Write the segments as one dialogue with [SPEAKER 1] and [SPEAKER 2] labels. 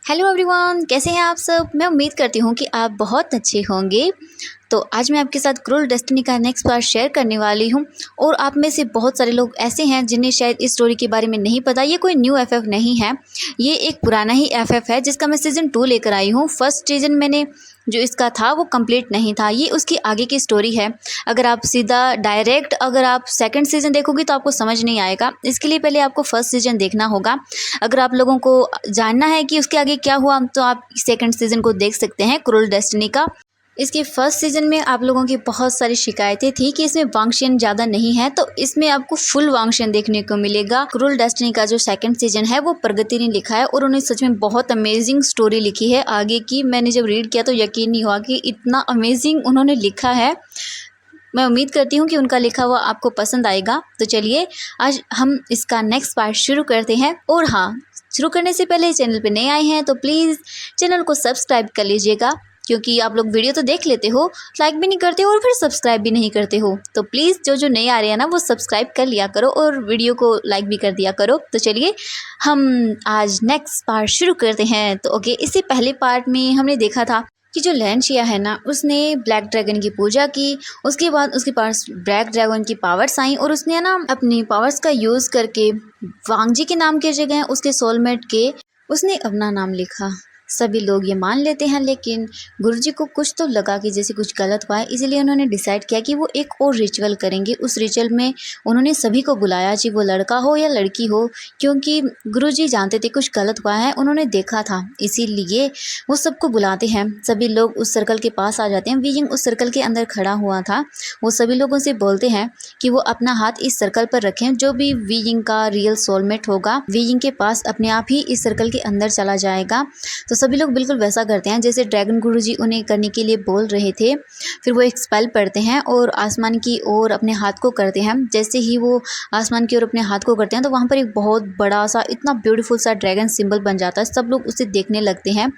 [SPEAKER 1] Hello everyone, कैसे हैं आप सब। मैं उम्मीद करती हूँ कि आप बहुत अच्छे होंगे। तो आज मैं आपके साथ क्रूल डेस्टिनी का नेक्स्ट पार्ट शेयर करने वाली हूँ। और आप में से बहुत सारे लोग ऐसे हैं जिन्हें शायद इस स्टोरी के बारे में नहीं पता। ये कोई न्यू एफएफ नहीं है, ये एक पुराना ही एफएफ है जिसका मैं सीज़न 2 लेकर आई हूँ। फर्स्ट सीज़न मैंने जो इसका था वो कंप्लीट नहीं था, ये उसकी आगे की स्टोरी है। अगर आप सीधा डायरेक्ट अगर आप सेकंड सीज़न देखोगे तो आपको समझ नहीं आएगा। इसके लिए पहले आपको फर्स्ट सीज़न देखना होगा। अगर आप लोगों को जानना है कि उसके आगे क्या हुआ तो आप सेकंड सीज़न को देख सकते हैं क्रूल डेस्टिनी का। इसके फर्स्ट सीज़न में आप लोगों की बहुत सारी शिकायतें थी कि इसमें वांगशियन ज़्यादा नहीं है, तो इसमें आपको फुल वांगशियन देखने को मिलेगा। क्रूल डेस्टिनी का जो सेकंड सीज़न है वो प्रगति ने लिखा है और उन्होंने सच में बहुत अमेजिंग स्टोरी लिखी है आगे की। मैंने जब रीड किया तो यकीन नहीं हुआ कि इतना अमेजिंग उन्होंने लिखा है। मैं उम्मीद करती हूँ कि उनका लिखा हुआ आपको पसंद आएगा। तो चलिए आज हम इसका नेक्स्ट पार्ट शुरू करते हैं। और हाँ, शुरू करने से पहले चैनल पे नए आए हैं तो प्लीज़ चैनल को सब्सक्राइब कर लीजिएगा, क्योंकि आप लोग वीडियो तो देख लेते हो, लाइक भी नहीं करते हो और फिर सब्सक्राइब भी नहीं करते हो। तो प्लीज़ जो नए आ रहे हैं ना वो सब्सक्राइब कर लिया करो और वीडियो को लाइक भी कर दिया करो। तो चलिए हम आज नेक्स्ट पार्ट शुरू करते हैं। तो ओके, इससे पहले पार्ट में हमने देखा था कि जो लैंशिया है ना उसने ब्लैक ड्रैगन की पूजा की। उसके बाद उसके पास ब्लैक ड्रैगन की पावर्स आई और उसने ना अपनी पावर्स का यूज़ करके वांगजी के नाम की जगह उसके सोलमेट के उसने अपना नाम लिखा। सभी लोग ये मान लेते हैं, लेकिन गुरुजी को कुछ तो लगा कि जैसे कुछ गलत हुआ है, इसलिए उन्होंने डिसाइड किया कि वो एक और रिचुअल करेंगे। उस रिचुअल में उन्होंने सभी को बुलाया, चाहे वो लड़का हो या लड़की हो, क्योंकि गुरुजी जानते थे कुछ गलत हुआ है, उन्होंने देखा था, इसीलिए वो सबको बुलाते हैं। सभी लोग उस सर्कल के पास आ जाते हैं। वीजिंग उस सर्कल के अंदर खड़ा हुआ था। वो सभी लोगों से बोलते हैं कि वो अपना हाथ इस सर्कल पर रखें। जो भी वीजिंग का रियल सोलमेट होगा वीजिंग के पास अपने आप ही इस सर्कल के अंदर चला जाएगा। तो सभी लोग बिल्कुल वैसा करते हैं जैसे ड्रैगन गुरुजी उन्हें करने के लिए बोल रहे थे। फिर वो एक स्पेल पढ़ते हैं और आसमान की ओर अपने हाथ को करते हैं। जैसे ही वो आसमान की ओर अपने हाथ को करते हैं तो वहाँ पर एक बहुत बड़ा सा इतना ब्यूटीफुल सा ड्रैगन सिंबल बन जाता है। सब लोग उसे देखने लगते हैं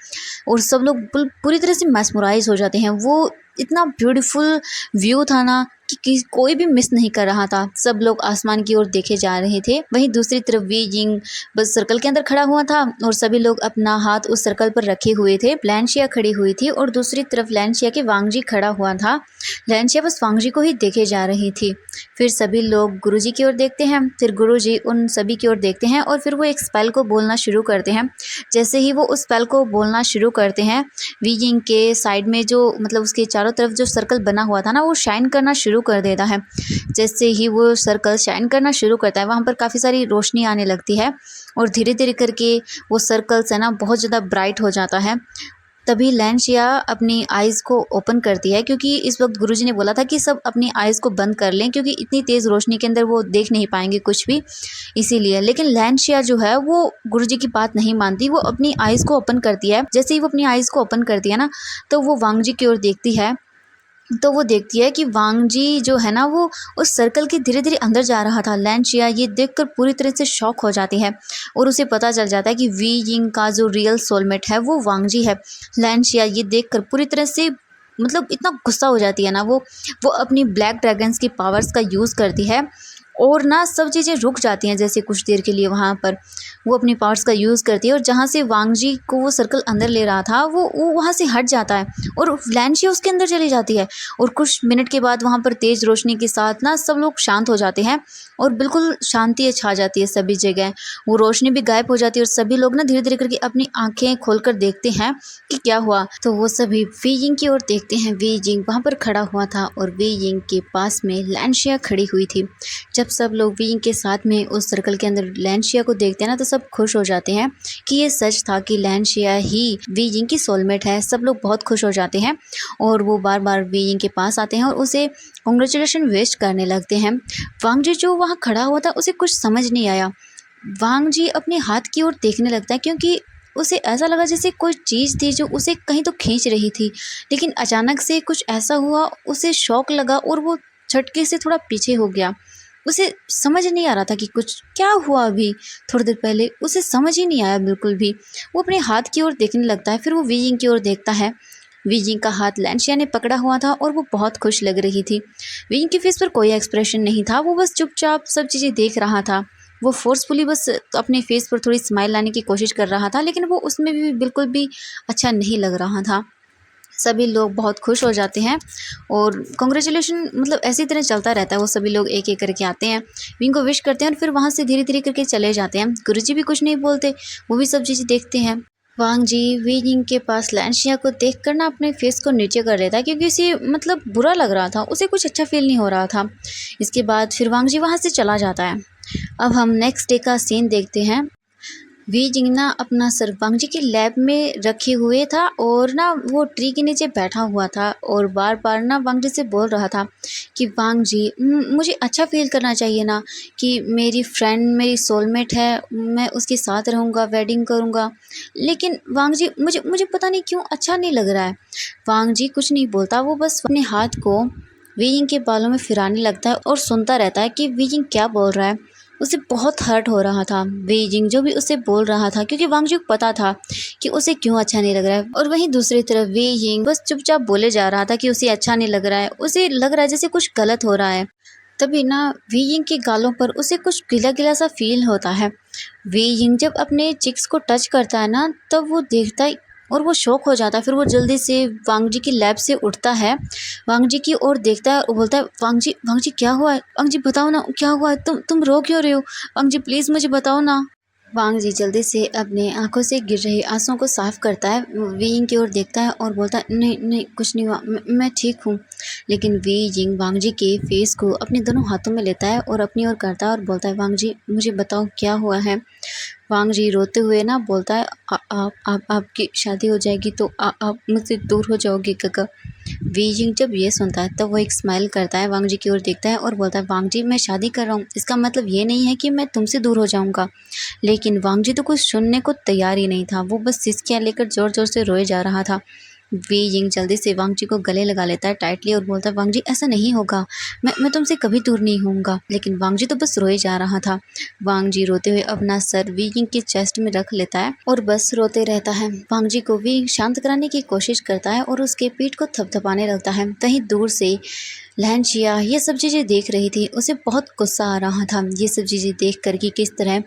[SPEAKER 1] और सब लोग पूरी तरह से मैस्मराइज हो जाते हैं। वो इतना ब्यूटीफुल व्यू था ना कि कोई भी मिस नहीं कर रहा था। सब लोग आसमान की ओर देखे जा रहे थे। वहीं दूसरी तरफ वीजिंग बस सर्कल के अंदर खड़ा हुआ था और सभी लोग अपना हाथ उस सर्कल पर रखे हुए थे। लैंशिया खड़ी हुई थी और दूसरी तरफ लैंशिया के वांगजी खड़ा हुआ था। लैंशिया बस वांगजी को ही देखे जा रही थी। फिर सभी लोग गुरुजी की ओर देखते हैं, फिर गुरुजी उन सभी की ओर देखते हैं और फिर वो एक स्पेल को बोलना शुरू करते हैं। जैसे ही वो उस स्पेल को बोलना शुरू करते हैं, वीजिंग के साइड में जो मतलब उसके चारों तरफ जो सर्कल बना हुआ था ना वो शाइन करना शुरू कर देता है। जैसे ही वो सर्कल शाइन करना शुरू करता है वहाँ पर काफ़ी सारी रोशनी आने लगती है और धीरे धीरे करके वो सर्कल्स है ना बहुत ज़्यादा ब्राइट हो जाता है। तभी लैंशिया अपनी आइज़ को ओपन करती है, क्योंकि इस वक्त गुरुजी ने बोला था कि सब अपनी आइज़ को बंद कर लें, क्योंकि इतनी तेज़ रोशनी के अंदर वो देख नहीं पाएंगे कुछ भी, इसीलिए। लेकिन लैंशिया जो है वो गुरुजी की बात नहीं मानती। वो अपनी आइज़ को ओपन करती है। जैसे ही वो अपनी आइज़ को ओपन करती है ना तो वो वांगजी की ओर देखती है। तो वो देखती है कि वांगजी जो है ना वो उस सर्कल के धीरे धीरे अंदर जा रहा था। लैंशिया ये देखकर पूरी तरह से शॉक हो जाती है और उसे पता चल जाता है कि वीजिंग का जो रियल सोलमेट है वो वांगजी है। लैंशिया ये देखकर पूरी तरह से मतलब इतना गुस्सा हो जाती है ना वो अपनी ब्लैक ड्रैगन्स की पावर्स का यूज़ करती है और ना सब चीज़ें रुक जाती हैं। जैसे कुछ देर के लिए वहाँ पर वो अपनी पावर्स का यूज़ करती है और जहाँ से वांगजी को वो सर्कल अंदर ले रहा था वो वहाँ से हट जाता है और लैंशिया उसके अंदर चली जाती है। और कुछ मिनट के बाद वहाँ पर तेज़ रोशनी के साथ ना सब लोग शांत हो जाते हैं और बिल्कुल शांति छा जाती है सभी जगह। वो रोशनी भी गायब हो जाती है और सभी लोग ना धीरे धीरे करके अपनी आँखें खोलकर देखते हैं कि क्या हुआ। तो वो सभी वीजिंग की ओर देखते हैं। वीजिंग वहाँ पर खड़ा हुआ था और वीजिंग के पास में लैंशिया खड़ी हुई थी। जब सब लोग वीजिंग के साथ में उस सर्कल के अंदर लैंशिया को देखते हैं ना तो सब खुश हो जाते हैं कि ये सच था कि लैंशिया ही वीजिंग की सोलमेट है। सब लोग बहुत खुश हो जाते हैं और वो बार बार वीजिंग के पास आते हैं और उसे कॉन्ग्रेचुलेशन विश करने लगते हैं। वांगजी जो वहाँ खड़ा हुआ था उसे कुछ समझ नहीं आया। वांगजी अपने हाथ की ओर देखने लगता है, क्योंकि उसे ऐसा लगा जैसे कोई चीज़ थी जो उसे कहीं तो खींच रही थी। लेकिन अचानक से कुछ ऐसा हुआ, उसे शॉक लगा और वो झटके से थोड़ा पीछे हो गया। उसे समझ नहीं आ रहा था कि कुछ क्या हुआ। अभी थोड़ी देर पहले उसे समझ ही नहीं आया बिल्कुल भी। वो अपने हाथ की ओर देखने लगता है, फिर वो वीजिंग की ओर देखता है। वीजिंग का हाथ लैंशिया ने पकड़ा हुआ था और वो बहुत खुश लग रही थी। वीजिंग के फेस पर कोई एक्सप्रेशन नहीं था, वो बस चुपचाप सब चीज़ें देख रहा था। वो फोर्सफुली बस अपने फेस पर थोड़ी स्माइल लाने की कोशिश कर रहा था, लेकिन वो उसमें भी बिल्कुल भी अच्छा नहीं लग रहा था। सभी लोग बहुत खुश हो जाते हैं और कॉन्ग्रेचुलेशन मतलब ऐसी तरह चलता रहता है। वो सभी लोग एक एक करके आते हैं, विंग को विश करते हैं और फिर वहाँ से धीरे धीरे करके चले जाते हैं। गुरुजी भी कुछ नहीं बोलते, वो भी सब चीज़ें देखते हैं। वांग जी वी जिंग के पास लैंशिया को देख कर ना अपने फेस को नीचे कर लेता है, क्योंकि उसे मतलब बुरा लग रहा था, उसे कुछ अच्छा फील नहीं हो रहा था। इसके बाद फिर वांग जी वहाँ से चला जाता है। अब हम नेक्स्ट डे का सीन देखते हैं। वी जिंग ना अपना सर वांग जी के लैब में रखे हुए था और ना वो ट्री के नीचे बैठा हुआ था और बार बार ना वांग जी से बोल रहा था कि वांग जी मुझे अच्छा फील करना चाहिए ना, कि मेरी फ्रेंड मेरी सोलमेट है, मैं उसके साथ रहूँगा, वेडिंग करूँगा। लेकिन वांग जी मुझे मुझे पता नहीं क्यों अच्छा नहीं लग रहा है। वांग जी कुछ नहीं बोलता, वो बस अपने हाथ को वी जिंग के बालों में फिराने लगता है और सुनता रहता है कि वी जिंग क्या बोल रहा है। उसे बहुत हर्ट हो रहा था बीजिंग जो भी उसे बोल रहा था, क्योंकि वांगजू को पता था कि उसे क्यों अच्छा नहीं लग रहा है। और वहीं दूसरी तरफ बीजिंग बस चुपचाप बोले जा रहा था कि उसे अच्छा नहीं लग रहा है, उसे लग रहा है जैसे कुछ गलत हो रहा है। तभी ना बीजिंग के गालों पर उसे कुछ गिला गिला सा फील होता है। बीजिंग जब अपने चिक्स को टच करता है ना, तब वो देखता है और वो शॉक हो जाता है। फिर वो जल्दी से वांग जी की लैब से उठता है, वांग जी की ओर देखता है और बोलता है वांग जी क्या हुआ है, वांग जी बताओ ना क्या हुआ है, तुम रो क्यों रहे हो, वांग जी प्लीज़ मुझे बताओ ना। वांग जी जल्दी से अपने आंखों से गिर रही आंसुओं को साफ करता है, वी यिंग की ओर देखता है और बोलता है नहीं नहीं कुछ नहीं हुआ, मैं ठीक हूँ। लेकिन वी यिंग वांग जी के फेस को अपने दोनों हाथों में लेता है और अपनी ओर करता है और बोलता है वांग जी मुझे बताओ क्या हुआ है। वांग जी रोते हुए ना बोलता है आप आपकी शादी हो जाएगी तो आप मुझसे दूर हो जाओगे काका। वी जिंग जब ये सुनता है तब वो एक स्माइल करता है, वांग जी की ओर देखता है और बोलता है वांग जी मैं शादी कर रहा हूँ, इसका मतलब ये नहीं है कि मैं तुमसे दूर हो जाऊँगा। लेकिन वांग जी तो कुछ सुनने को तैयार ही नहीं था, वो बस सिसकियाँ लेकर ज़ोर ज़ोर से रोए जा रहा था। वी यिंग जल्दी से वांग जी को गले लगा लेता है टाइटली और बोलता है वांग जी ऐसा नहीं होगा, मैं तुमसे कभी दूर नहीं होऊंगा। लेकिन वांग जी तो बस रोए जा रहा था। वांग जी रोते हुए अपना सर वी यिंग के चेस्ट में रख लेता है और बस रोते रहता है। वांग जी को वी शांत कराने की कोशिश करता है और उसके पीठ को थपथपाने लगता है। कहीं दूर से लहनशिया ये सब चीज़ें देख रही थी, उसे बहुत गुस्सा आ रहा था ये सब चीज़ें देख कर कि किस तरह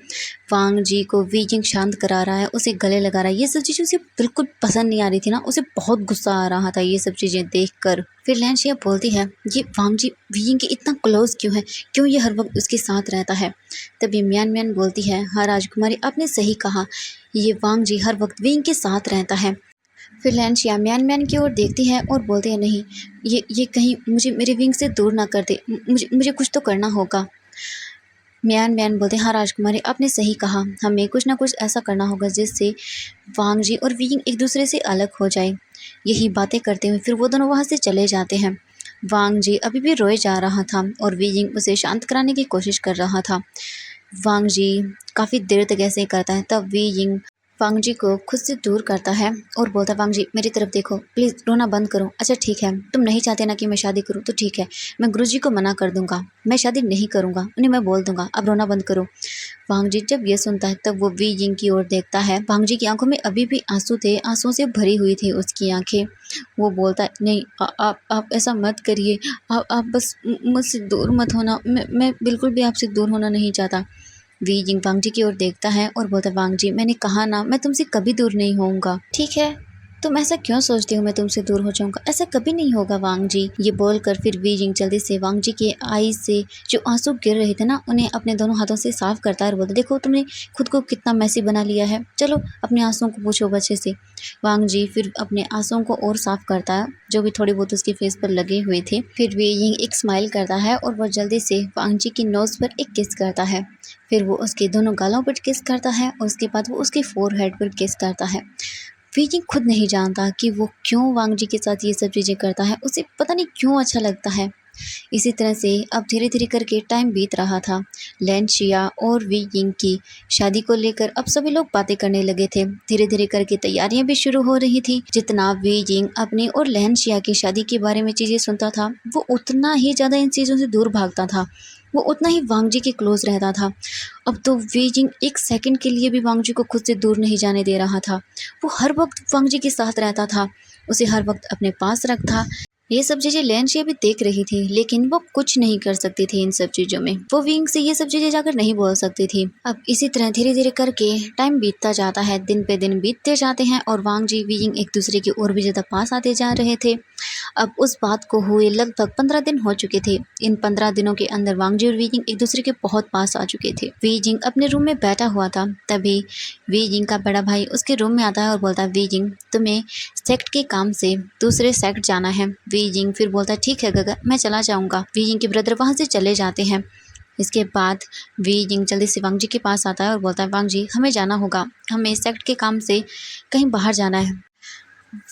[SPEAKER 1] वांग जी को वी जिंग शांत करा रहा है, उसे गले लगा रहा है। ये सब चीज़ें उसे बिल्कुल पसंद नहीं आ रही थी ना, उसे बहुत गुस्सा आ रहा था ये सब चीज़ें देख कर। फिर लहनशिया बोलती है ये वांग जी वी जिंग के इतना क्लोज क्यों है, क्यों ये हर वक्त उसके साथ रहता है। तभी म्यान म्यान बोलती है हाँ राजकुमारी आपने सही कहा, ये वांग जी हर वक्त वी जिंग के साथ रहता है। फिर लहनशिया म्यान म्यान की ओर देखती है और बोलती है नहीं, ये कहीं मुझे मेरे विंग से दूर ना कर दे, मुझे मुझे कुछ तो करना होगा। म्यान म्यान बोलते हैं हाँ राजकुमारी आपने सही कहा, हमें कुछ ना कुछ ऐसा करना होगा जिससे वांग जी और विंग एक दूसरे से अलग हो जाए। यही बातें करते हुए फिर वो दोनों वहाँ से चले जाते हैं। वांग जी अभी भी रोए जा रहा था और विंग उसे शांत कराने की कोशिश कर रहा था। वांग जी काफ़ी देर तक ऐसे ही करता है, तब विंग वांग जी को खुद से दूर करता है और बोलता है वांग जी मेरी तरफ देखो, प्लीज़ रोना बंद करो। अच्छा ठीक है, तुम नहीं चाहते ना कि मैं शादी करूँ तो ठीक है, मैं गुरुजी को मना कर दूंगा, मैं शादी नहीं करूँगा, उन्हें मैं बोल दूंगा, अब रोना बंद करो। वांग जी जब ये सुनता है तब वो वी यिंग की ओर देखता है। वांग जी की आंखों में अभी भी आंसू थे, आंसुओं से भरी हुई थी उसकी आंखें। वो बोलता है नहीं आप ऐसा मत करिए, आप बस मुझसे दूर मत होना, मैं बिल्कुल भी आपसे दूर होना नहीं चाहता। वी जिंग वांग जी की ओर देखता है और बोलता है वांग जी मैंने कहा ना मैं तुमसे कभी दूर नहीं होऊंगा, ठीक है, तुम ऐसा क्यों सोचती हो मैं तुमसे दूर हो जाऊंगा, ऐसा कभी नहीं होगा वांग जी। ये बोलकर फिर वी जिंग जल्दी से वांग जी के आई से जो आंसू गिर रहे थे ना उन्हें अपने दोनों हाथों से साफ करता है और बोलता है देखो तुमने खुद को कितना मैसी बना लिया है, चलो अपने आंसुओं को पूछो अच्छे से। वांग जी फिर अपने आंसुओं को और साफ करता है जो भी थोड़ी बहुत उसके फेस पर लगे हुए थे। फिर वी जिंग एक स्माइल करता है और वो जल्दी से वांग जी की नोज पर एक किस करता है। फिर वो उसके दोनों गालों पर किस करता है और उसके बाद वो उसके फोरहेड पर किस करता है। वी जिंग खुद नहीं जानता कि वो क्यों वांग जी के साथ ये सब चीज़ें करता है, उसे पता नहीं क्यों अच्छा लगता है। इसी तरह से अब धीरे धीरे करके टाइम बीत रहा था। लैनशिया और वी यिंग की शादी को लेकर अब सभी लोग बातें करने लगे थे। धीरे धीरे करके तैयारियां भी शुरू हो रही थी। जितना वी यिंग अपनी और लैनशिया की शादी के बारे में चीज़ें सुनता था वो उतना ही ज़्यादा इन चीज़ों से दूर भागता था, वो उतना ही वांग जी के क्लोज रहता था। अब तो वी जिंग एक सेकंड के लिए भी वांग जी को खुद से दूर नहीं जाने दे रहा था। वो हर वक्त वांग जी के साथ रहता था, उसे हर वक्त अपने पास रखता। ये सब चीज़ें लेंशी अभी देख रही थी, लेकिन वो कुछ नहीं कर सकती थी इन सब चीज़ों में। वो विंग से ये सब चीज़ें जाकर नहीं बोल सकती थी। अब इसी तरह धीरे धीरे करके टाइम बीतता जाता है, दिन पे दिन बीतते जाते हैं और वांग जी विंग एक दूसरे के और भी ज़्यादा पास आते जा रहे थे। अब उस बात को हुए लगभग 15 दिन हो चुके थे। इन 15 दिनों के अंदर वांग जी और वीजिंग एक दूसरे के बहुत पास आ चुके थे। वीजिंग अपने रूम में बैठा हुआ था, तभी वीजिंग का बड़ा भाई उसके रूम में आता है और बोलता है, वीजिंग तुम्हें सेक्ट के काम से दूसरे सेक्ट जाना है। वीजिंग फिर बोलता है, ठीक है गगा, मैं चला जाऊँगा। वीजिंग के ब्रदर वहाँ से चले जाते हैं। इसके बाद वीजिंग जल्दी से वांग जी के पास आता है और बोलता है, वांग जी हमें जाना होगा, हमें सेक्ट के काम से कहीं बाहर जाना है।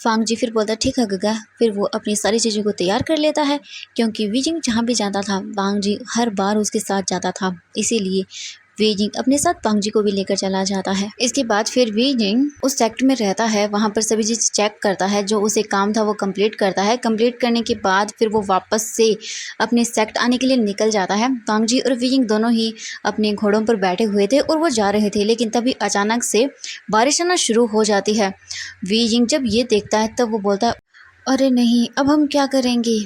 [SPEAKER 1] वांग जी फिर बोलता है, ठीक है गगा। फिर वो अपनी सारी चीज़ों को तैयार कर लेता है, क्योंकि वीजिंग जहाँ भी जाता था वांग जी हर बार उसके साथ जाता था, इसीलिए वीजिंग अपने साथ वांग जी को भी लेकर चला जाता है। इसके बाद फिर वीजिंग उस सेक्ट में रहता है, वहाँ पर सभी चीज़ चेक करता है, जो उसे काम था वो कंप्लीट करता है। कंप्लीट करने के बाद फिर वो वापस से अपने सेक्ट आने के लिए निकल जाता है। वांग जी और वीजिंग दोनों ही अपने घोड़ों पर बैठे हुए थे और वो जा रहे थे, लेकिन तभी अचानक से बारिश आना शुरू हो जाती है। वीजिंग जब ये देखता है तब वो बोलता है, अरे नहीं, अब हम क्या करेंगे।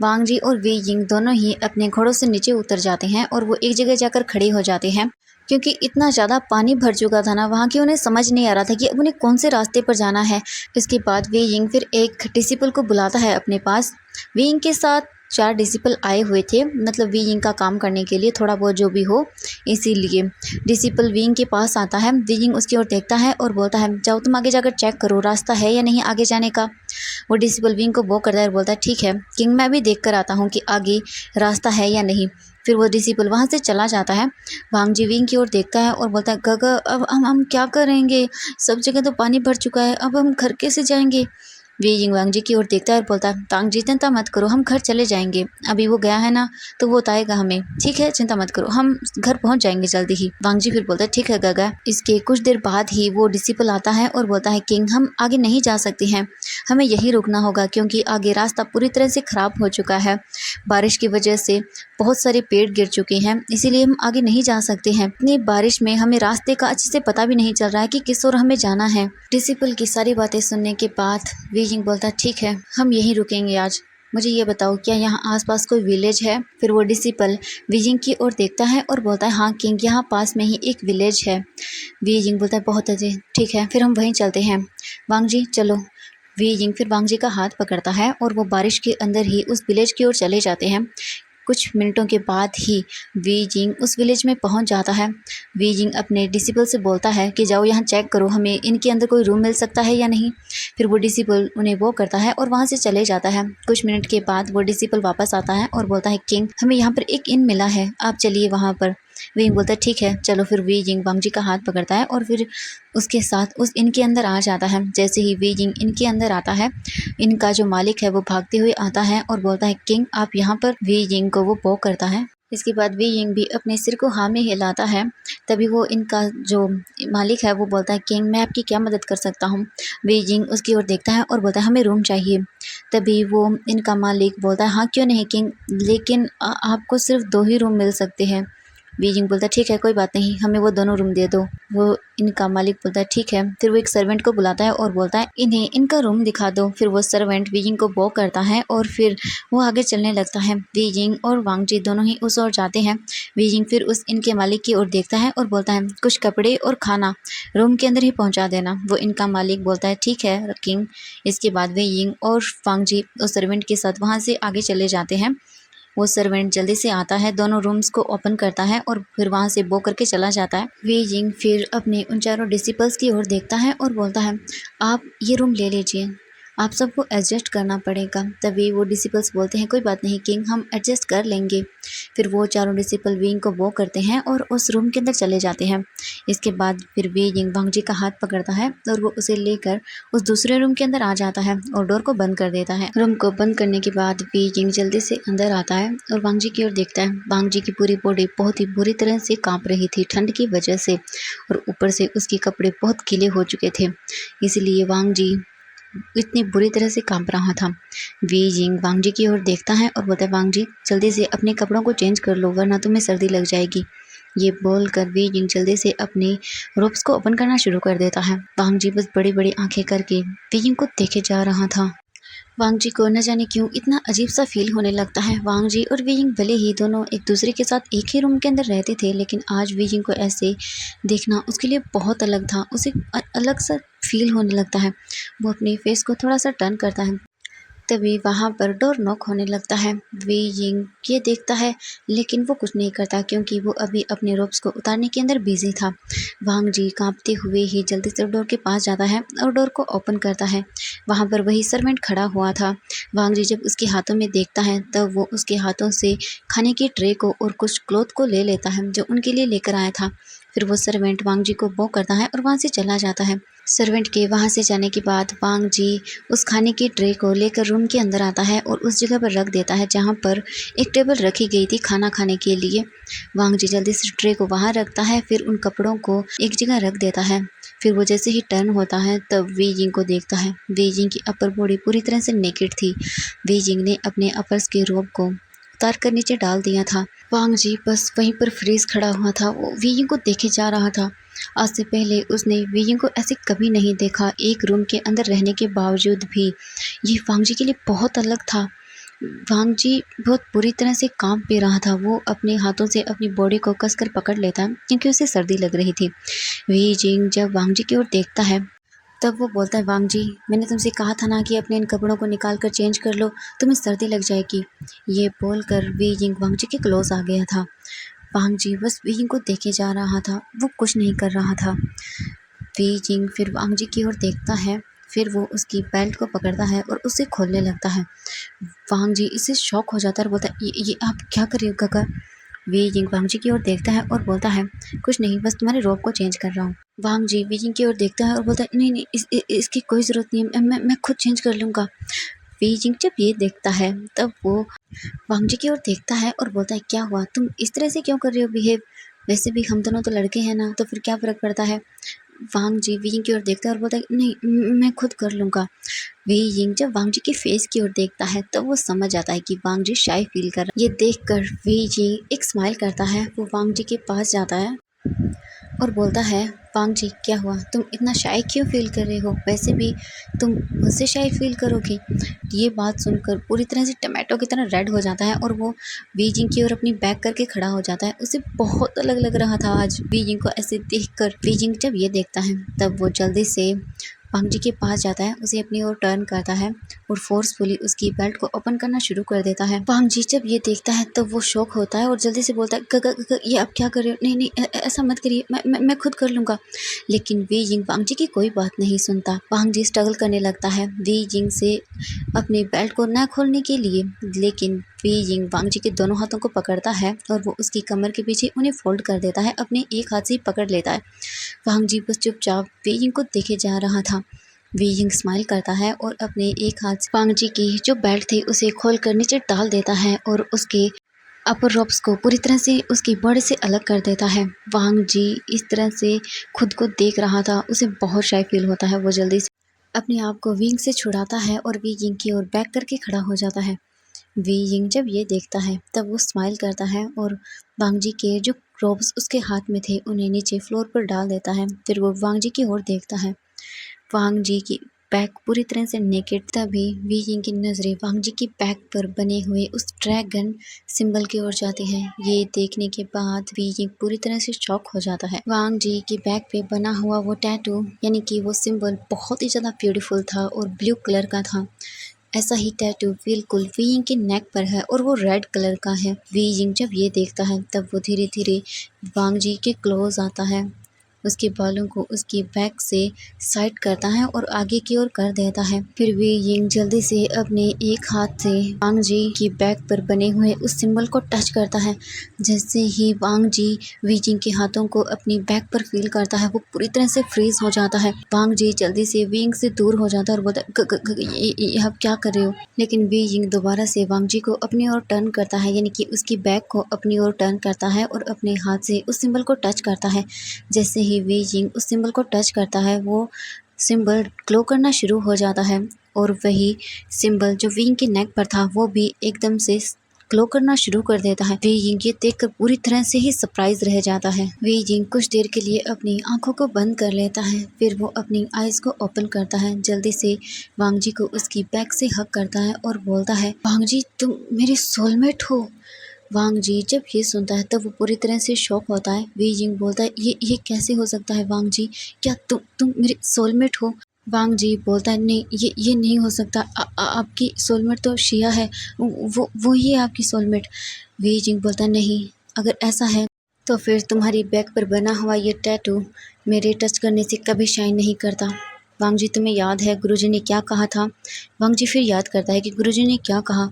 [SPEAKER 1] वांग जी और वी यिंग दोनों ही अपने घोड़ों से नीचे उतर जाते हैं और वो एक जगह जाकर खड़े हो जाते हैं, क्योंकि इतना ज़्यादा पानी भर चुका था ना वहाँ की, उन्हें समझ नहीं आ रहा था कि अब उन्हें कौन से रास्ते पर जाना है। इसके बाद वी यिंग फिर एक डिसिपल को बुलाता है अपने पास। वी यिंग के साथ 4 डिसिपल आए हुए थे, मतलब वी यिंग का काम करने के लिए, थोड़ा बहुत जो भी हो, इसीलिए डिसिपल वी यिंग के पास आता है। वी यिंग उसकी ओर देखता है और बोलता है, जाओ तुम आगे जाकर चेक करो रास्ता है या नहीं आगे जाने का। वो डिसिपल विंग को वो करता है और बोलता है, ठीक है किंग, मैं भी देख कर आता हूँ कि आगे रास्ता है या नहीं। फिर वो डिसिपल वहाँ से चला जाता है। वांग जी विंग की ओर देखता है और बोलता है, गगा अब हम क्या करेंगे, सब जगह तो पानी भर चुका है, अब हम घर कैसे जाएंगे। वी यिंग वांग जी की ओर देखता है और बोलता है, वांग जी चिंता मत करो, हम घर चले जाएंगे, अभी वो गया है ना तो वो बताएगा हमें, ठीक है चिंता मत करो, हम घर पहुंच जाएंगे जल्दी ही। वांग जी फिर बोलता है, ठीक है गगा। इसके कुछ देर बाद ही वो डिसिपल आता है और बोलता है, किंग हम आगे नहीं जा सकते हैं, हमें यहीं रुकना होगा, क्योंकि आगे रास्ता पूरी तरह से ख़राब हो चुका है, बारिश की वजह से बहुत सारे पेड़ गिर चुके हैं, इसीलिए हम आगे नहीं जा सकते हैं। इतनी बारिश में हमें रास्ते का अच्छे से पता भी नहीं चल रहा है कि किस ओर हमें जाना है। डिसिपल की सारी बातें सुनने के बाद वी यिंग बोलता है, ठीक है हम यहीं रुकेंगे आज, मुझे ये बताओ क्या यहाँ आसपास कोई विलेज है। फिर वो डिसिपल वी यिंग की ओर देखता है और बोलता है, हाँ किंग, यहाँ पास में ही एक विलेज है। वी यिंग बोलता है, बहुत अच्छे, ठीक है फिर हम वहीं चलते हैं। वांग जी चलो। वी यिंग फिर वांग जी का हाथ पकड़ता है और वो बारिश के अंदर ही उस विलेज की ओर चले जाते हैं। कुछ मिनटों के बाद ही वी यिंग उस विलेज में पहुंच जाता है। वी यिंग अपने डिसिपल से बोलता है कि जाओ यहाँ चेक करो, हमें इनके अंदर कोई रूम मिल सकता है या नहीं। फिर वो डिसिपल उन्हें वो करता है और वहाँ से चले जाता है। कुछ मिनट के बाद वो डिसिपल वापस आता है और बोलता है, किंग हमें यहाँ पर एक इन मिला है, आप चलिए वहाँ पर। वी यिंग बोलता है, ठीक है चलो। फिर वी यिंग वांग जी का हाथ पकड़ता है और फिर उसके साथ उस इनके अंदर आ जाता है। जैसे ही वी यिंग इनके अंदर आता है, इनका जो मालिक है वो भागते हुए आता है और बोलता है, किंग आप यहाँ पर। वी यिंग को वो करता है। इसके बाद वी यिंग भी अपने सिर को हाँ में हिलाता है। तभी वो इनका जो मालिक है वो बोलता है, किंग मैं आपकी क्या मदद कर सकता हूँ। वी यिंग उसकी ओर देखता है और बोलता है, हमें रूम चाहिए। तभी वो इनका मालिक बोलता है, हाँ क्यों नहीं किंग, लेकिन आपको सिर्फ 2 ही रूम मिल सकते हैं। वी यिंग बोलता है, ठीक है कोई बात नहीं, हमें वो दोनों रूम दे दो। वो इनका मालिक बोलता है, ठीक है। फिर वो एक सर्वेंट को बुलाता है और बोलता है, इन्हें इनका रूम दिखा दो। फिर वो सर्वेंट वी यिंग को वो करता है और फिर वो आगे चलने लगता है। वी यिंग और वांग जी दोनों ही उस ओर जाते हैं। वी यिंग फिर उस इनके मालिक की ओर देखता है और बोलता है, कुछ कपड़े और खाना रूम के अंदर ही पहुंचा देना। वो इनका मालिक बोलता है, ठीक है किंग। इसके बाद वी यिंग और वांग जी उस सर्वेंट के साथ वहाँ से आगे चले जाते हैं। वो सर्वेंट जल्दी से आता है, दोनों रूम्स को ओपन करता है और फिर वहाँ से बो करके चला जाता है। वी यिंग फिर अपने उन चारों डिसिपल्स की ओर देखता है और बोलता है, आप ये रूम ले लीजिए, आप सबको एडजस्ट करना पड़ेगा। तभी वो डिसिपल्स बोलते हैं, कोई बात नहीं किंग, हम एडजस्ट कर लेंगे। फिर वो चारों डिसिपल वी यिंग को वो करते हैं और उस रूम के अंदर चले जाते हैं। इसके बाद फिर वी यिंग वांग जी का हाथ पकड़ता है और वो उसे लेकर उस दूसरे रूम के अंदर आ जाता है और डोर को बंद कर देता है। रूम को बंद करने के बाद वी यिंग जल्दी से अंदर आता है और वांग जी की ओर देखता है। वांग जी की पूरी बॉडी बहुत ही बुरी तरह से कांप रही थी ठंड की वजह से, और ऊपर से उसके कपड़े बहुत गीले हो चुके थे, इसलिए वांग जी इतनी बुरी तरह से कांप रहा था। वी यिंग वांग जी की ओर देखता है और बोलता है, वांग जी जल्दी से अपने कपड़ों को चेंज कर लो, वरना तुम्हें सर्दी लग जाएगी। ये बोलकर वी यिंग जल्दी से अपनी रोब्स को ओपन करना शुरू कर देता है। वांग जी बस बड़ी बड़ी आंखें करके वी यिंग को देखे जा रहा था। वांग जी को न जाने क्यों इतना अजीब सा फील होने लगता है। वांग जी और वी यिंग भले ही दोनों एक दूसरे के साथ एक ही रूम के अंदर रहते थे, लेकिन आज वी यिंग को ऐसे देखना उसके लिए बहुत अलग था। उसे अलग सा फील होने लगता है। वो अपने फेस को थोड़ा सा टर्न करता है, तभी वहाँ पर डोर नॉक होने लगता है। वी यिंग ये देखता है, लेकिन वो कुछ नहीं करता क्योंकि वो अभी अपने रोब्स को उतारने के अंदर बिजी था। वांग जी कांपते हुए ही जल्दी से डोर के पास जाता है और डोर को ओपन करता है। वहाँ पर वही सर्वेंट खड़ा हुआ था। वांग जी जब उसके हाथों में देखता है तब वो उसके हाथों से खाने की ट्रे को और कुछ क्लॉथ को ले लेता है जो उनके लिए लेकर आया था। फिर वो सर्वेंट वांग जी को बो करता है और वहाँ से चला जाता है। सर्वेंट के वहाँ से जाने के बाद वांग जी उस खाने की ट्रे को लेकर रूम के अंदर आता है और उस जगह पर रख देता है जहाँ पर एक टेबल रखी गई थी खाना खाने के लिए। वांग जी जल्दी से ट्रे को वहाँ रखता है, फिर उन कपड़ों को एक जगह रख देता है। फिर वो जैसे ही टर्न होता है तब वी यिंग को देखता है। वी यिंग की अपर बॉडी पूरी तरह से नेकेड थी। वी यिंग ने अपने अपर्स के रोब को उतार कर नीचे डाल दिया था। वांग जी बस वहीं पर फ्रीज खड़ा हुआ था। वो वी यिंग को देखे जा रहा था। आज से पहले उसने वी यिंग को ऐसे कभी नहीं देखा। एक रूम के अंदर रहने के बावजूद भी ये वांग जी के लिए बहुत अलग था। वांग जी बहुत बुरी तरह से कांप भी रहा था। वो अपने हाथों से अपनी बॉडी को कसकर पकड़ लेता है क्योंकि उसे सर्दी लग रही थी। वी यिंग जब वांग जी की ओर देखता है तब वो बोलता है, वांग जी मैंने तुमसे कहा था ना कि अपने इन कपड़ों को निकाल कर चेंज कर लो, तुम्हें सर्दी लग जाएगी। ये बोलकर वी यिंग वांग जी के क्लोज आ गया था। वांग जी बस वी यिंग को देखे जा रहा था, वो कुछ नहीं कर रहा था। वी यिंग फिर वांग जी की ओर देखता है, फिर वो उसकी बेल्ट को पकड़ता है और उसे खोलने लगता है। वांग जी इससे शॉक हो जाता है और बोलता है, ये आप क्या कर रहे हो काका? वी यिंग वांग जी की ओर देखता है और बोलता है, कुछ नहीं, बस तुम्हारे रोब को चेंज कर रहा हूँ। वांग जी वी यिंग की ओर देखता है और बोलता है, नहीं नहीं, इसकी कोई ज़रूरत नहीं है, मैं खुद चेंज कर लूँगा। वी यिंग जब ये देखता है तब वो वांग जी की ओर देखता है और बोलता है, क्या हुआ, तुम इस तरह से क्यों कर रहे हो बिहेव? वैसे भी हम दोनों तो लड़के हैं ना, तो फिर क्या फ़र्क पड़ता है? वांग जी वी यिंग की ओर देखता है और बोलता है, नहीं मैं खुद कर लूँगा। वी यिंग जब वांग जी के फेस की ओर देखता है तब वो समझ जाता है कि वांग जी शाय फील कर रहा है। ये देखकर वी यिंग एक स्माइल करता है। वो वांग जी के पास जाता है और बोलता है, वांग जी क्या हुआ, तुम इतना शाय क्यों फील कर रहे हो? वैसे भी तुम मुझसे शाय फील करोगे। ये बात सुनकर पूरी तरह से टमाटो की तरह रेड हो जाता है और वो वी यिंग की ओर अपनी बैक करके खड़ा हो जाता है। उसे बहुत अलग लग रहा था आज वी यिंग को ऐसे देखकर। वी यिंग जब ये देखता है तब वो जल्दी से वांग जी के पास जाता है, उसे अपनी ओर टर्न करता है और फोर्सफुली उसकी बेल्ट को ओपन करना शुरू कर देता है। वांग जी जब ये देखता है तब वो शॉक होता है और जल्दी से बोलता है, ये आप क्या कर रहे हो? नहीं नहीं, ऐसा मत करिए, मैं खुद कर लूँगा। लेकिन वी यिंग वांग जी की कोई बात नहीं सुनता। वांग जी स्ट्रगल करने लगता है वी यिंग से अपने बेल्ट को न खोलने के लिए, लेकिन वी यिंग वांग जी के दोनों हाथों को पकड़ता है और वो उसकी कमर के पीछे उन्हें फोल्ड कर देता है, अपने एक हाथ से पकड़ लेता है। वांग जी बस चुपचाप वी यिंग को देखे जा रहा था। वी यिंग स्माइल करता है और अपने एक हाथ से वांग जी की जो बेल्ट थी उसे खोल कर नीचे डाल देता है और उसके अपर रोब्स को पूरी तरह से उसकी बॉडी से अलग कर देता है। वांग जी इस तरह से खुद को देख रहा था, उसे बहुत शाय फील होता है। वो जल्दी से अपने आप को विंग से छुड़ाता है और वी यिंग की ओर बैक करके खड़ा हो जाता है। वी यिंग जब ये देखता है तब वो स्माइल करता है और वांग जी के जो रोब्स उसके हाथ में थे उन्हें नीचे फ्लोर पर डाल देता है। फिर वो वांग जी की ओर देखता है। वांग जी की बैक पूरी तरह से नेकेड। तभी वी यिंग की नज़रें वांग जी की बैक पर बने हुए उस ड्रैगन सिंबल की ओर जाती है। ये देखने के बाद वी यिंग पूरी तरह से शॉक हो जाता है। वांग जी की बैक पे बना हुआ वो टैटू यानी कि वो सिंबल बहुत ही ज़्यादा ब्यूटीफुल था और ब्लू कलर का था। ऐसा ही टैटू बिल्कुल वी यिंग के नेक पर है और वो रेड कलर का है। वी यिंग जब ये देखता है तब वो धीरे धीरे वांग जी के क्लोज आता है, उसके बालों को उसकी बैक से साइड करता है और आगे की ओर कर देता है। फिर वी यिंग जल्दी से अपने एक हाथ से वांग जी की बैक पर बने हुए उस सिंबल को टच करता है। जैसे ही वांग जी वी यिंग के हाथों को अपनी बैक पर फील करता है वो पूरी तरह से फ्रीज हो जाता है। वांग जी जल्दी से वी यिंग से दूर हो जाता है और बोलता है, ये आप क्या कर रहे हो? लेकिन वी यिंग दोबारा से वांग जी को अपनी ओर टर्न करता है, यानी कि उसकी बैक को अपनी ओर टर्न करता है और अपने हाथ से उस सिंबल को टच करता है। जैसे ही वी यिंग उस सिंबल को टच करता है वो सिंबल ग्लो करना शुरू हो जाता है और वही सिंबल जो वी यिंग के नेक पर था वो भी एकदम से ग्लो करना शुरू कर देता है। वी यिंग ये देखकर पूरी तरह से ही सरप्राइज रह जाता है। वी यिंग कुछ देर के लिए अपनी आंखों को बंद कर लेता है, फिर वो अपनी आईज को ओपन करता है। जल्दी से वांग जी को उसकी बैक से हक करता है और बोलता है, वांग जी तुम मेरी सोलमेट हो। वांग जी जब ये सुनता है तब वो पूरी तरह से शॉक होता है। वी यिंग बोलता है, ये कैसे हो सकता है वांग जी, क्या तुम मेरी सोलमेट हो। वांग जी बोलता है, नहीं ये नहीं हो सकता, आपकी सोलमेट तो शिया है, वो ही है आपकी सोलमेट। वी यिंग बोलता है, नहीं, अगर ऐसा है तो फिर तुम्हारी बैक पर बना हुआ ये टैटू मेरे टच करने से कभी शाइन नहीं करता। वांग जी तुम्हें याद है गुरुजी ने क्या कहा था। वांग जी फिर याद करता है कि गुरुजी ने क्या कहा।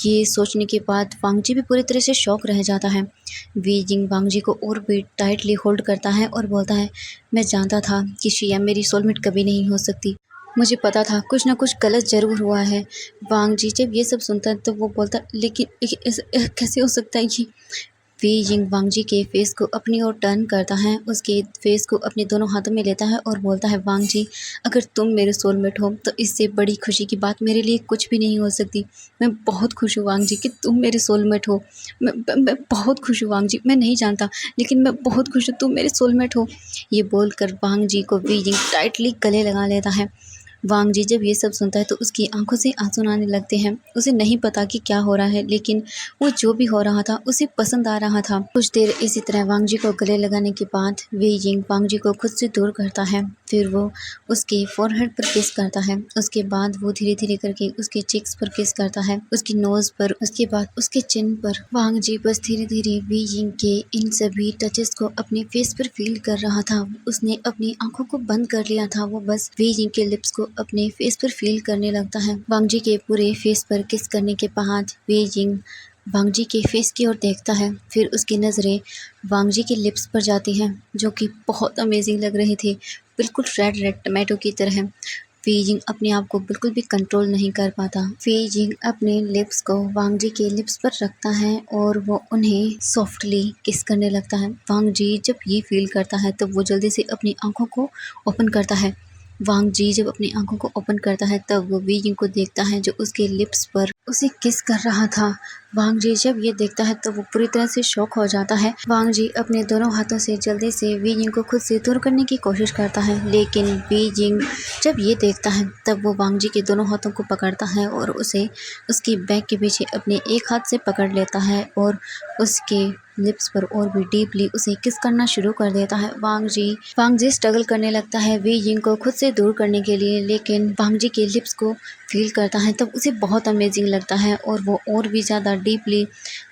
[SPEAKER 1] ये सोचने के बाद वांग जी भी पूरी तरह से शॉक रह जाता है। वी यिंग वांग जी को और भी टाइटली होल्ड करता है और बोलता है, मैं जानता था कि शिया मेरी सोलमेट कभी नहीं हो सकती, मुझे पता था कुछ ना कुछ गलत ज़रूर हुआ है। वांग जी जब ये सब सुनता है तो वो बोलता है, लेकिन ऐसे कैसे हो सकता है ये। वी यिंग वांग जी के फेस को अपनी ओर टर्न करता है, उसके फेस को अपने दोनों हाथों में लेता है और बोलता है, वांग जी अगर तुम मेरे सोलमेट हो तो इससे बड़ी खुशी की बात मेरे लिए कुछ भी नहीं हो सकती। मैं बहुत खुश हूँ वांग जी कि तुम मेरे सोलमेट हो। मैं बहुत खुश हूँ वांग जी, मैं नहीं जानता लेकिन मैं बहुत खुश हूँ तुम मेरे सोलमेट हो। ये बोलकर वांग जी को वी यिंग टाइटली गले लगा लेता है। वांग जी जब ये सब सुनता है तो उसकी आंखों से आंसू आने लगते हैं। उसे नहीं पता कि क्या हो रहा है, लेकिन वो जो भी हो रहा था उसे पसंद आ रहा था। कुछ देर इसी तरह वांग जी को गले लगाने के बाद वी यिंग वांग जी को खुद से दूर करता है। फिर वो उसके फोरहेड पर किस करता है। उसके बाद वो धीरे धीरे करके उसके चिक्स पर किस करता है, उसकी नोज पर, उसके बाद उसके चिन पर। वांग जी बस धीरे धीरे वी यिंग के इन सभी टचेस को अपने फेस पर फील कर रहा था। उसने अपनी आंखों को बंद कर लिया था, वो बस वी यिंग के लिप्स को अपने फेस पर फील करने लगता है। वांग जी के पूरे फेस पर किस करने के बाद वी यिंग वांग जी के फेस की ओर देखता है। फिर उसकी नज़रें वांग जी के लिप्स पर जाती हैं, जो कि बहुत अमेजिंग लग रहे थे, बिल्कुल रेड रेड टमाटो की तरह। वी यिंग अपने आप को बिल्कुल भी कंट्रोल नहीं कर पाता। वी यिंग अपने लिप्स को वांग जी के लिप्स पर रखता है और वो उन्हें सॉफ्टली किस करने लगता है। वांग जी जब ये फील करता है तब वो जल्दी से अपनी आंखों को ओपन करता है। वांग जी जब अपनी आंखों को ओपन करता है तब वो वी यिंग को देखता है जो उसके लिप्स पर उसे किस कर रहा था। वांग जी जब ये देखता है तो वो पूरी तरह से शॉक हो जाता है। वांग जी अपने दोनों हाथों से जल्दी से वी यिंग को खुद से दूर करने की कोशिश करता है, लेकिन वी यिंग जब ये देखता है तब वो वांग जी के दोनों हाथों को पकड़ता है और उसे उसकी बैक के पीछे अपने एक हाथ से पकड़ लेता है और उसके लिप्स पर और भी डीपली उसे किस करना शुरू कर देता है। वांग जी स्ट्रगल करने लगता है वी यिंग को खुद से दूर करने के लिए, लेकिन वांग जी के लिप्स को फील करता है तब उसे बहुत अमेजिंग लगता है और वो और भी ज़्यादा डीपली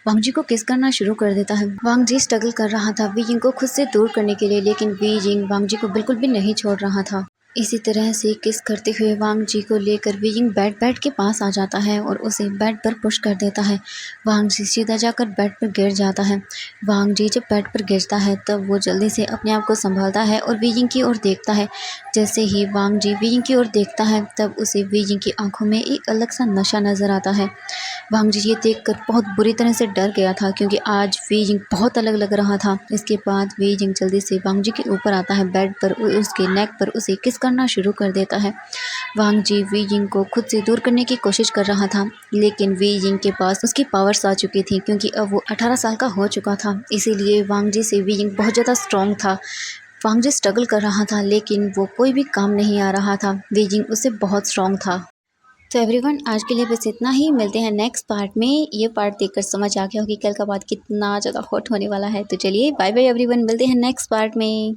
[SPEAKER 1] वांग जी को किस करना शुरू कर देता है। वांग जी स्ट्रगल कर रहा था वी यिंग को खुद से दूर करने के लिए, लेकिन वी यिंग वांग जी को बिल्कुल भी नहीं छोड़ रहा था। इसी तरह से किस करते हुए वांग जी को लेकर वी यिंग बेड के पास आ जाता है और उसे बेड पर पुश कर देता है। वांग जी सीधा जाकर बेड पर गिर जाता है। वांग जी जब बेड पर गिरता है तब वो जल्दी से अपने आप को संभालता है और वी यिंग की ओर देखता है। जैसे ही वांग जी वी यिंग की ओर देखता है तब उसे वी यिंग की आंखों में एक अलग सा नशा नजर आता है। वांग जी ये देखकर बहुत बुरी तरह से डर गया था, क्योंकि आज वी यिंग बहुत अलग लग रहा था। इसके बाद वी यिंग जल्दी से वांग जी के ऊपर आता है बेड पर, उसके नेक पर उसे किस करना शुरू कर देता है। वांग जी वी यिंग को खुद से दूर करने की कोशिश कर रहा था, लेकिन वी यिंग के पास उसकी पावर्स आ चुकी थी, क्योंकि अब वो 18 साल का हो चुका था। इसीलिए वांग जी से वी यिंग बहुत ज़्यादा स्ट्रॉन्ग था। वांग जी स्ट्रगल कर रहा था, लेकिन वो कोई भी काम नहीं आ रहा था। वी यिंग उससे बहुत स्ट्रॉन्ग था। तो एवरीवन, आज के लिए बस इतना ही। मिलते हैं नेक्स्ट पार्ट में। ये पार्ट देखकर समझ आ गया हो कि कल का बात कितना ज़्यादा हॉट होने वाला है। तो चलिए बाय बाय एवरीवन, मिलते हैं नेक्स्ट पार्ट में।